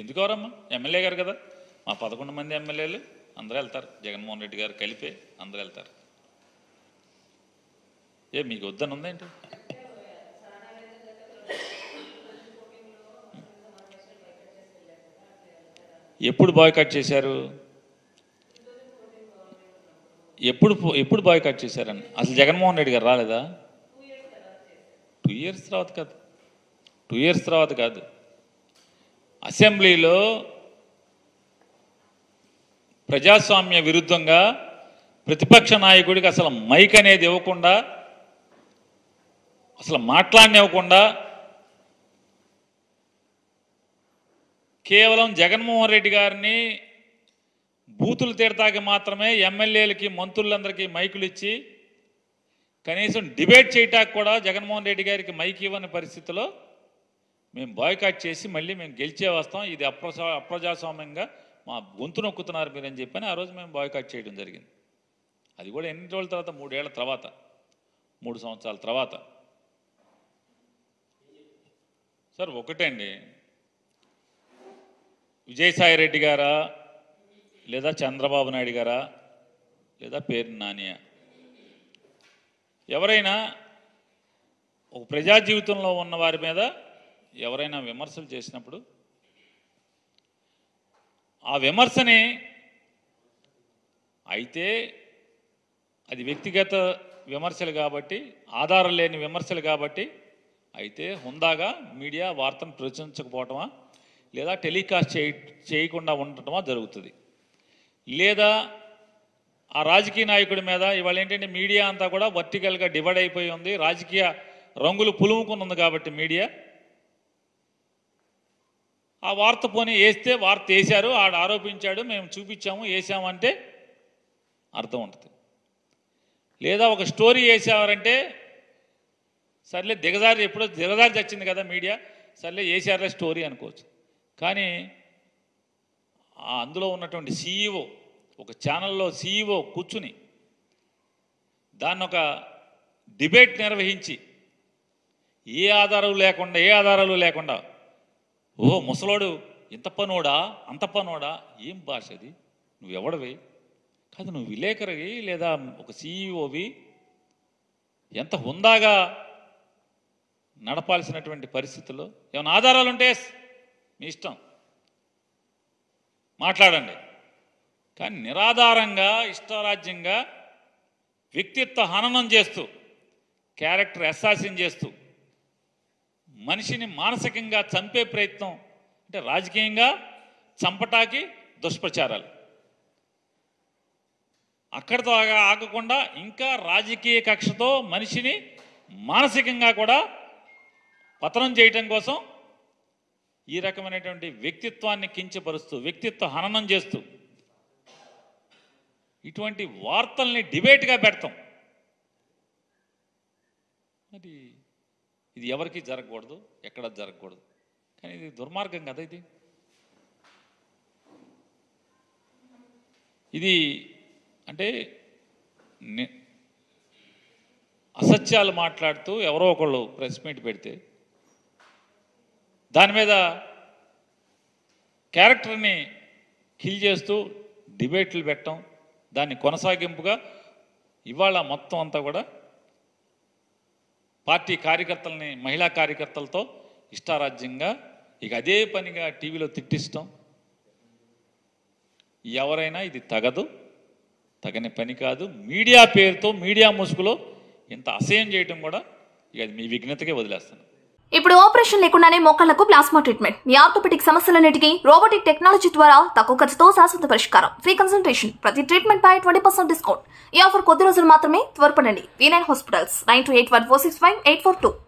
ఎందుకు ఎవరమ్మా? ఎమ్మెల్యే గారు కదా, మా 11 మంది ఎమ్మెల్యేలు అందరూ వెళ్తారు, జగన్మోహన్ రెడ్డి గారు కలిపే అందరూ వెళ్తారు. మీకు వద్దని ఉందేంటి? ఎప్పుడు బాయ్కాట్ చేశారు? ఎప్పుడు బాయ్కాట్ చేశారని? అసలు జగన్మోహన్ రెడ్డి గారు రాలేదా? 2 years తర్వాత కాదు, 2 years తర్వాత కాదు. అసెంబ్లీలో ప్రజాస్వామ్య విరుద్ధంగా ప్రతిపక్ష నాయకుడికి అసలు మైక్ అనేది ఇవ్వకుండా, అసలు మాట్లాడనివ్వకుండా, కేవలం జగన్మోహన్ రెడ్డి గారిని బూతులు తిడతాకి మాత్రమే ఎమ్మెల్యేలకి మంత్రులందరికీ మైకులు ఇచ్చి కనీసం డిబేట్ చేయటానికి కూడా జగన్మోహన్ రెడ్డి గారికి మైక్ ఇవ్వని పరిస్థితిలో మేము బాయ్కాట్ చేసి మళ్ళీ మేము గెలిచే వస్తాం, ఇది అప్రజాస్వామ్యంగా మా గొంతు నొక్కుతున్నారు మీరని చెప్పని ఆ రోజు మేము బాయ్కాట్ చేయడం జరిగింది. అది కూడా ఎన్ని రోజుల తర్వాత? 3 ఏళ్ల తర్వాత, 3 సంవత్సరాల తర్వాత. సార్ ఒకటండి, విజయసాయి రెడ్డి గారా, లేదా చంద్రబాబు నాయుడు గారా, లేదా పేరు నానియా, ఎవరైనా ఒక ప్రజా జీవితంలో ఉన్న వారి మీద ఎవరైనా విమర్శలు చేసినప్పుడు ఆ విమర్శని అయితే అది వ్యక్తిగత విమర్శలు కాబట్టి, ఆధారం లేని విమర్శలు కాబట్టి అయితే హుందాగా మీడియా వార్తను ప్రచురించకపోవటమా, లేదా టెలికాస్ట్ చేయకుండా ఉండటమా జరుగుతుంది. లేదా ఆ రాజకీయ నాయకుడి మీద ఇవాళ ఏంటంటే మీడియా అంతా కూడా వర్టికల్గా డివైడ్ అయిపోయి ఉంది, రాజకీయ రంగులు పులుముకుని ఉంది కాబట్టి మీడియా ఆ వార్త పోనీ వేస్తే వార్త వేశారు, ఆడు ఆరోపించాడు, మేము చూపించాము, వేసాము అంటే అర్థం ఉంటుంది. లేదా ఒక స్టోరీ వేసారంటే సర్లే ఎప్పుడో దిగజారి చచ్చింది కదా మీడియా, సర్లే వేసారులే స్టోరీ అనుకోవచ్చు. కానీ అందులో ఉన్నటువంటి సీఈఓ, ఒక ఛానల్లో సీఈఓ కూర్చుని దాన్ని ఒక డిబేట్ నిర్వహించి ఏ ఆధారాలు లేకుండా ఓహో ముసలోడు ఇంత పనోడా అంత పనోడా, ఏం భాష అది? నువ్వెవడవి కాదు, నువ్వు విలేకరివి లేదా ఒక సీఈఓవి, ఎంత హుందాగా నడపాల్సినటువంటి పరిస్థితుల్లో ఏమైనా ఆధారాలు ఉంటే మీ ఇష్టం మాట్లాడండి. కానీ నిరాధారంగా ఇష్టారాజ్యంగా వ్యక్తిత్వ హననం చేస్తూ, క్యారెక్టర్ అసాసిన్ చేస్తూ, మనిషిని మానసికంగా చంపే ప్రయత్నం, అంటే రాజకీయంగా చంపటాకి దుష్ప్రచారాలు, అక్కడితో ఆగకుండా ఇంకా రాజకీయ కక్షతో మనిషిని మానసికంగా కూడా పతనం చేయటం కోసం ఈ రకమైనటువంటి వ్యక్తిత్వాన్ని కించపరుస్తూ, వ్యక్తిత్వ హననం చేస్తూ ఇటువంటి వార్తల్ని డిబేట్గా పెడతాం. మరి ఇది ఎవరికి జరగకూడదు, ఎక్కడ జరగకూడదు. కానీ ఇది దుర్మార్గం కదా. ఇది అంటే అసత్యాలు మాట్లాడుతూ ఎవరో ఒకళ్ళు ప్రెస్ మీట్ పెడితే దాని మీద క్యారెక్టర్ని కిల్ చేస్తూ డిబేట్లు పెట్టడం, దాన్ని కొనసాగింపుగా ఇవాళ మొత్తం అంతా కూడా పార్టీ కార్యకర్తల్ని, మహిళా కార్యకర్తలతో ఇష్టారాజ్యంగా ఇక అదే పనిగా టీవీలో తిట్టిస్తాం. ఎవరైనా ఇది తగని పని కాదు. మీడియా పేరుతో, మీడియా ముసుగులో ఇంత అసహ్యం చేయటం కూడా ఇక అది మీ విఘ్నతకే వదిలేస్తాను. ఇప్పుడు ఆపరేషన్ లేకుండానే మోకాళ్లకు ప్లాస్మా ట్రీట్మెంట్, మీ ఆర్థోపెడిక్ సమస్యలన్నిటికీ రోబోటిక్ టెక్నాలజీ ద్వారా తక్కువ ఖర్చుతో శాశ్వత పరిష్కారం, ఫ్రీ కన్సల్టేషన్, ప్రతి ట్రీట్మెంట్ పై 20% డిస్కౌంట్. ఈ ఆఫర్ కొద్ది రోజులు మాత్రమే, త్వరపడండి. V9 hospitals 9281465842.